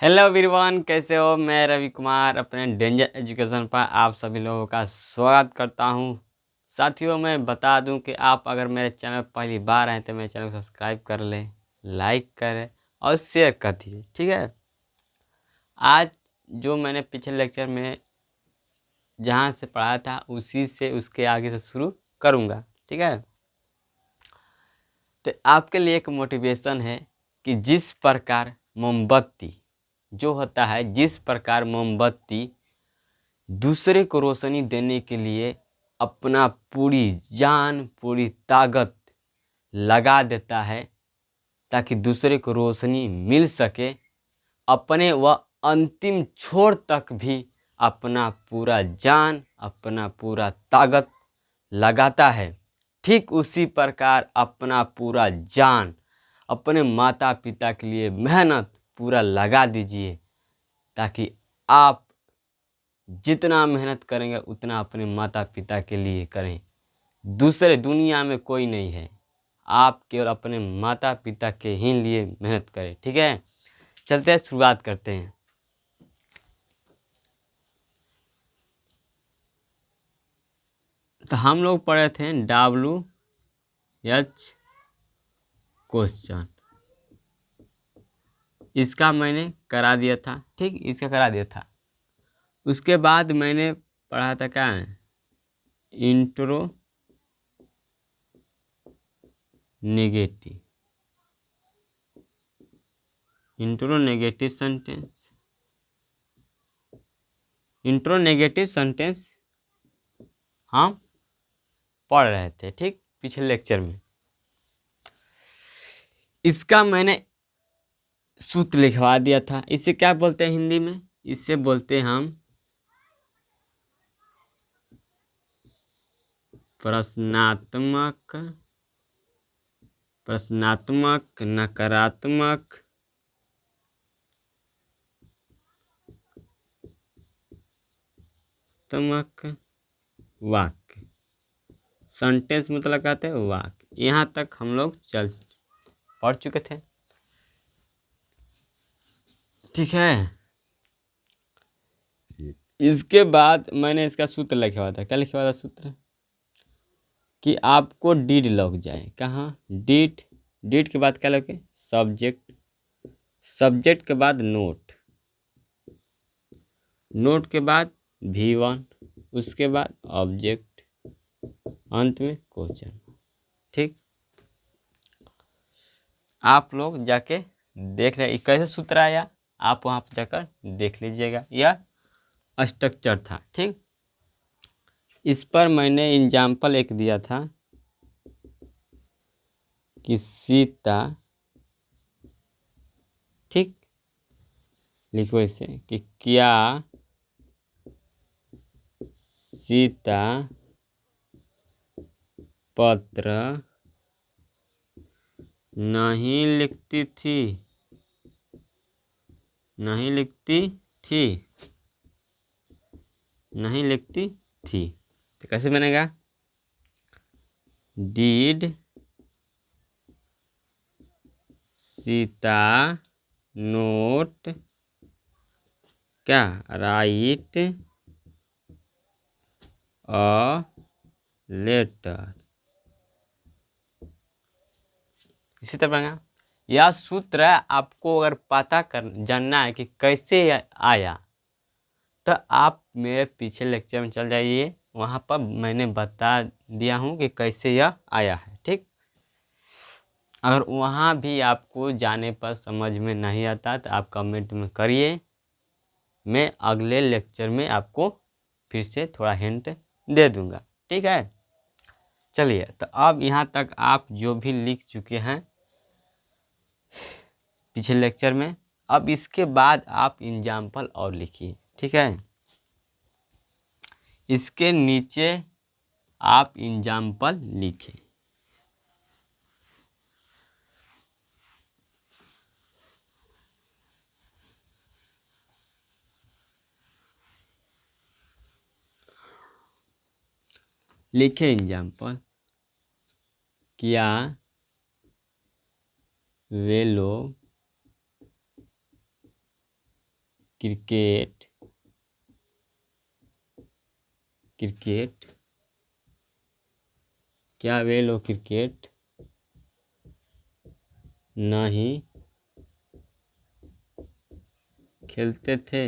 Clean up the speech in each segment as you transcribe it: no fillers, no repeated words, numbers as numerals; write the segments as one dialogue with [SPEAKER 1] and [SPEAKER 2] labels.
[SPEAKER 1] Hello everyone, कैसे हो। मैं रवि कुमार अपने डेंजर एजुकेशन पर आप सभी लोगों का स्वागत करता हूं। साथियों, मैं बता दूं कि आप अगर मेरे चैनल पर पहली बार आए तो मेरे चैनल को सब्सक्राइब कर लें, लाइक करें और शेयर कर दीजिए। ठीक है। आज जो मैंने पिछले लेक्चर में जहां से पढ़ा था उसी से उसके आगे से शुरू करूँगा। ठीक है। तो आपके लिए एक मोटिवेशन है कि जिस प्रकार मोमबत्ती जो होता है, जिस प्रकार मोमबत्ती दूसरे को रोशनी देने के लिए अपना पूरी जान पूरी ताकत लगा देता है ताकि दूसरे को रोशनी मिल सके, अपने वह अंतिम छोर तक भी अपना पूरा जान अपना पूरा ताकत लगाता है। ठीक उसी प्रकार अपना पूरा जान अपने माता पिता के लिए मेहनत पूरा लगा दीजिए ताकि आप जितना मेहनत करेंगे उतना अपने माता पिता के लिए करें। दूसरे दुनिया में कोई नहीं है, आप केवल अपने माता पिता के ही लिए मेहनत करें। ठीक है। चलते हैं, शुरुआत करते हैं। तो हम लोग पढ़े थे WH क्वेश्चन, इसका मैंने करा दिया था। ठीक, इसका करा दिया था। उसके बाद मैंने पढ़ा था क्या है, intro negative sentence. Intro negative sentence हम पढ़ रहे थे। ठीक, पिछले लेक्चर में इसका मैंने सूत्र लिखवा दिया था। इसे क्या बोलते हैं हिंदी में? इसे बोलते हैं हम प्रश्नात्मक नकारात्मक वाक्य। सेंटेंस मतलब कहते हैं वाक्य। यहाँ तक हम लोग पढ़ चुके थे। ठीक है। इसके बाद मैंने इसका सूत्र लिखा हुआ था। क्या लिखा हुआ था सूत्र? कि आपको डीड लग जाए। कहाँ? डीड के बाद क्या लगे? सब्जेक्ट। सब्जेक्ट के बाद नोट। नोट के बाद V1। उसके बाद ऑब्जेक्ट। अंत में क्वेश्चन। ठीक, आप लोग जाके देख रहे कैसे सूत्र आया, आप वहाँ पर जाकर देख लीजिएगा। यह स्ट्रक्चर था। ठीक, इस पर मैंने एग्जाम्पल एक दिया था कि सीता, ठीक, लिखो इसे कि क्या सीता पत्र नहीं लिखती थी। नहीं लिखती थी। नहीं लिखती थी। तो कैसे बनेगा? डीड सीता नोट क्या राइट अ लेटर। इसी तरह बनेगा। यह सूत्र आपको अगर पता कर जानना है कि कैसे आया तो आप मेरे पीछे लेक्चर में चल जाइए, वहाँ पर मैंने बता दिया हूँ कि कैसे यह आया है। ठीक, अगर वहाँ भी आपको जाने पर समझ में नहीं आता तो आप कमेंट में करिए, मैं अगले लेक्चर में आपको फिर से थोड़ा हिंट दे दूँगा। ठीक है। चलिए, तो अब यहाँ तक आप जो भी लिख चुके हैं पिछले लेक्चर में, अब इसके बाद आप एग्जाम्पल और लिखिए। ठीक है। इसके नीचे आप एग्जाम्पल लिखें। लिखें एग्जाम्पल। क्या वे लोग क्रिकेट क्रिकेट क्या वे लोग क्रिकेट नहीं खेलते थे?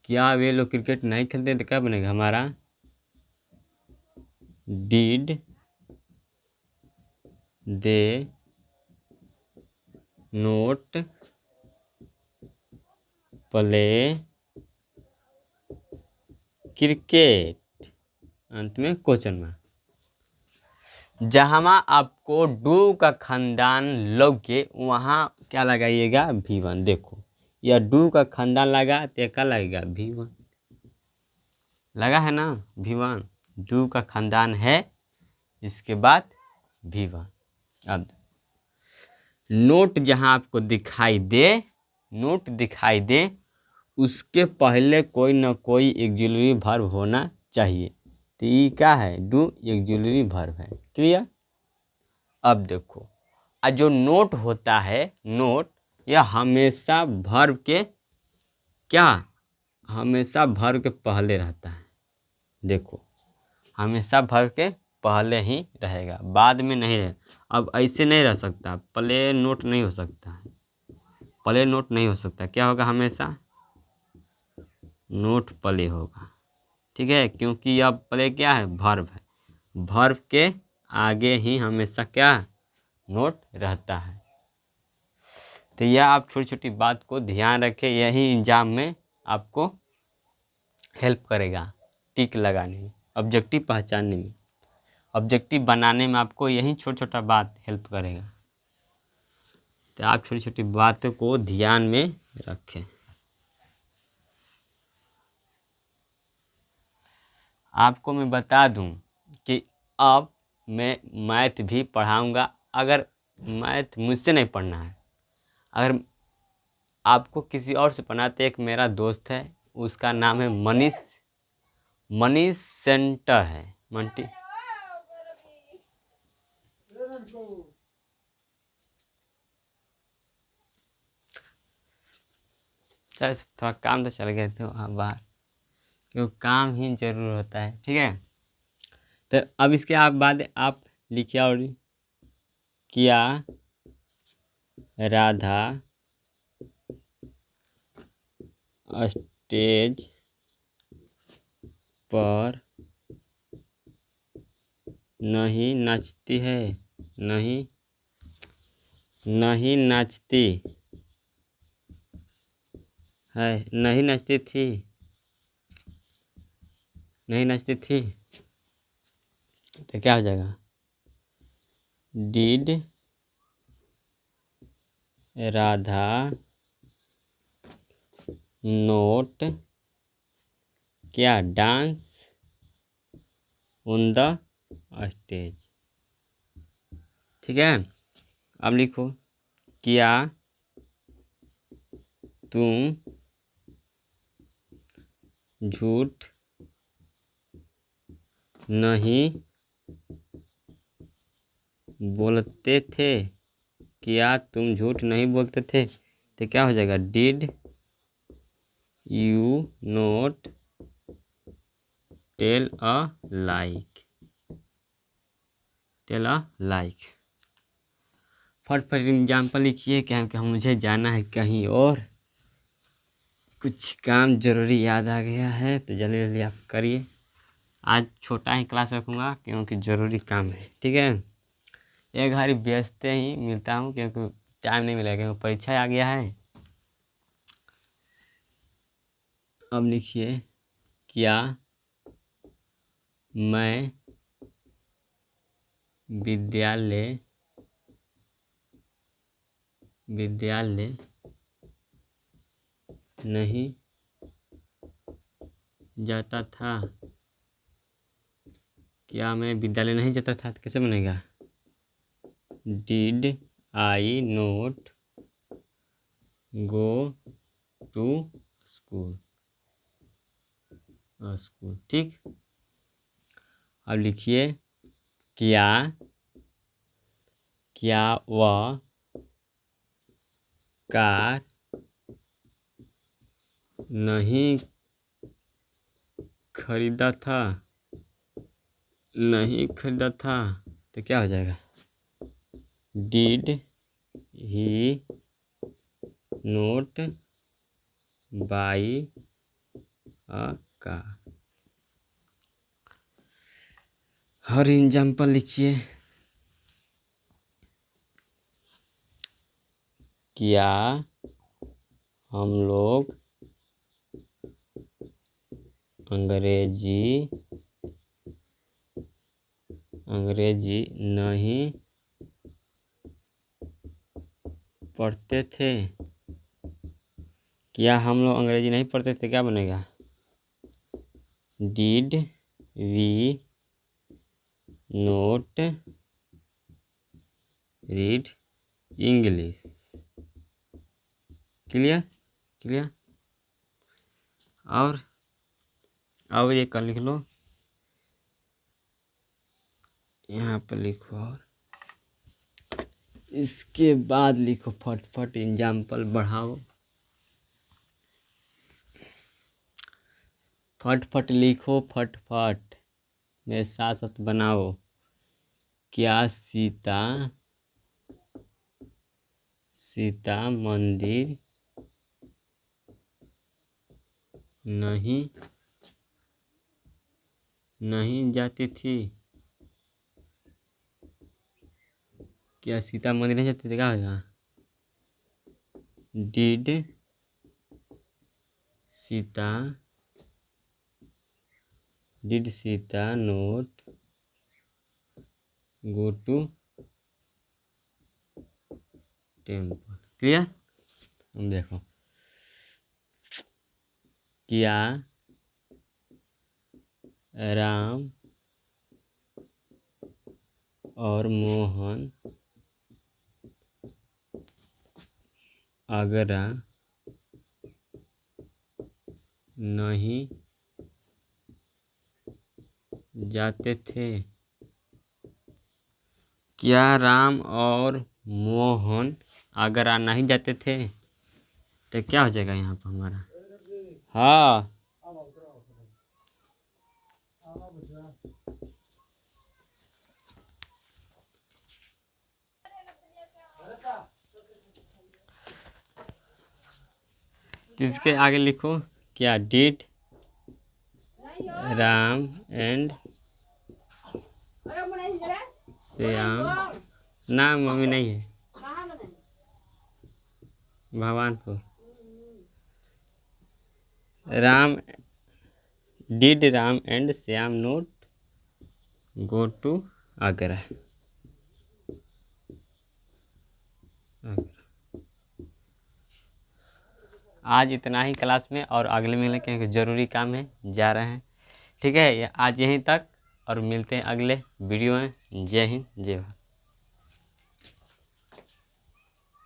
[SPEAKER 1] क्या वे लोग क्रिकेट नहीं खेलते? तो क्या बनेगा हमारा? Did they note play cricket? अंत में क्वेश्चन मार्क। जहाँ आपको डू का खानदान लगे वहाँ क्या लगाइएगा? V1। देखो यह डू का खानदान लगा तो क्या लगेगा? V1 लगा है ना, V1 डू का खानदान है, इसके बाद V1। अब नोट जहाँ आपको दिखाई दे, नोट दिखाई दे, उसके पहले कोई ना कोई ऑक्सिलरी वर्ब होना चाहिए। तो ये क्या है? डू ऑक्सिलरी वर्ब है। क्लियर? अब देखो जो नोट होता है, नोट यह हमेशा वर्ब के क्या, हमेशा वर्ब के पहले रहता है। देखो हमेशा वर्ब के पहले ही रहेगा, बाद में नहीं रहे। अब ऐसे नहीं रह सकता, प्ले नोट नहीं हो सकता है, प्ले नोट नहीं हो सकता। क्या होगा? हमेशा नोट प्ले होगा। ठीक है, क्योंकि यह प्ले क्या है? वर्ब है, वर्ब के आगे ही हमेशा क्या नोट रहता है। तो यह आप छोटी छोटी बात को ध्यान रखें, यही एग्जाम में आपको हेल्प करेगा टिक लगाने में, ऑब्जेक्टिव पहचानने में, ऑब्जेक्टिव बनाने में आपको यही छोटा छोटा बात हेल्प करेगा। तो आप छोटी छोटी बातों को ध्यान में रखें। आपको मैं बता दूं कि अब मैं मैथ भी पढ़ाऊंगा। अगर मैथ मुझसे नहीं पढ़ना है, अगर आपको किसी और से पढ़ना, तो एक मेरा दोस्त है, उसका नाम है मनीष, मनीष सेंटर है मंटी। थोड़ा काम तो चल गया तो बाहर, क्योंकि काम ही जरूर होता है। ठीक है, तो अब इसके आप बाद आप लिखिए, और क्या राधा स्टेज पर नहीं नाचती है? नहीं नहीं नाचती है, नहीं नाचती थी, नहीं नाचती थी। तो क्या हो जाएगा? डिड राधा नोट क्या डांस ऑन द स्टेज? ठीक है, अब लिखो क्या तुम झूठ नहीं बोलते थे? क्या तुम झूठ नहीं बोलते थे? तो क्या हो जाएगा? Did you not tell a lie? Tell a lie. फट एग्जाम्पल लिखिए, क्या कि मुझे जाना है कहीं और, कुछ काम जरूरी याद आ गया है, तो जल्दी जल्दी आप करिए। आज छोटा ही क्लास रखूँगा क्योंकि ज़रूरी काम है। ठीक है, एक घड़ी व्यस्त ही मिलता हूँ, क्योंकि टाइम नहीं मिलेगा, क्योंकि परीक्षा आ गया है। अब लिखिए क्या मैं विद्यालय विद्यालय नहीं जाता था? क्या मैं विद्यालय नहीं जाता था? तो कैसे बनेगा? Did I not go to school? School. ठीक, अब लिखिए क्या क्या वह कार नहीं खरीदा था, नहीं खरीदा था, तो क्या हो जाएगा? Did he note by a car. Her example लिखिए। क्या हम लोग अंग्रेजी नहीं पढ़ते थे? क्या हम लोग अंग्रेजी नहीं पढ़ते थे, क्या बनेगा? Did we not read English. Clear clear. और अब ये कर लिख लो, यहाँ पर लिखो और इसके बाद लिखो फटफट एग्जाम्पल बढ़ाओ, फटफट लिखो, फटफट मेरे साथ साथ बनाओ। क्या सीता मंदिर नहीं जाती थी? क्या सीता मंदिर नहीं जाती थी, क्या होगा? Did Sita not go to temple. Clear. देखो, क्या राम और मोहन आगरा नहीं जाते थे? क्या राम और मोहन आगरा नहीं जाते थे, तो क्या हो जाएगा यहाँ पर हमारा? हाँ, किसके आगे लिखो? क्या डिड राम एंड श्याम, ना मम्मी नहीं है, Bhagwanpur. Ram did Ram and Shyam not go to Agra. आज इतना ही क्लास में, और अगले में लेके ज़रूरी काम है, जा रहे हैं। ठीक है, आज यहीं तक, और मिलते हैं अगले वीडियो में। जय हिंद, जय भारत।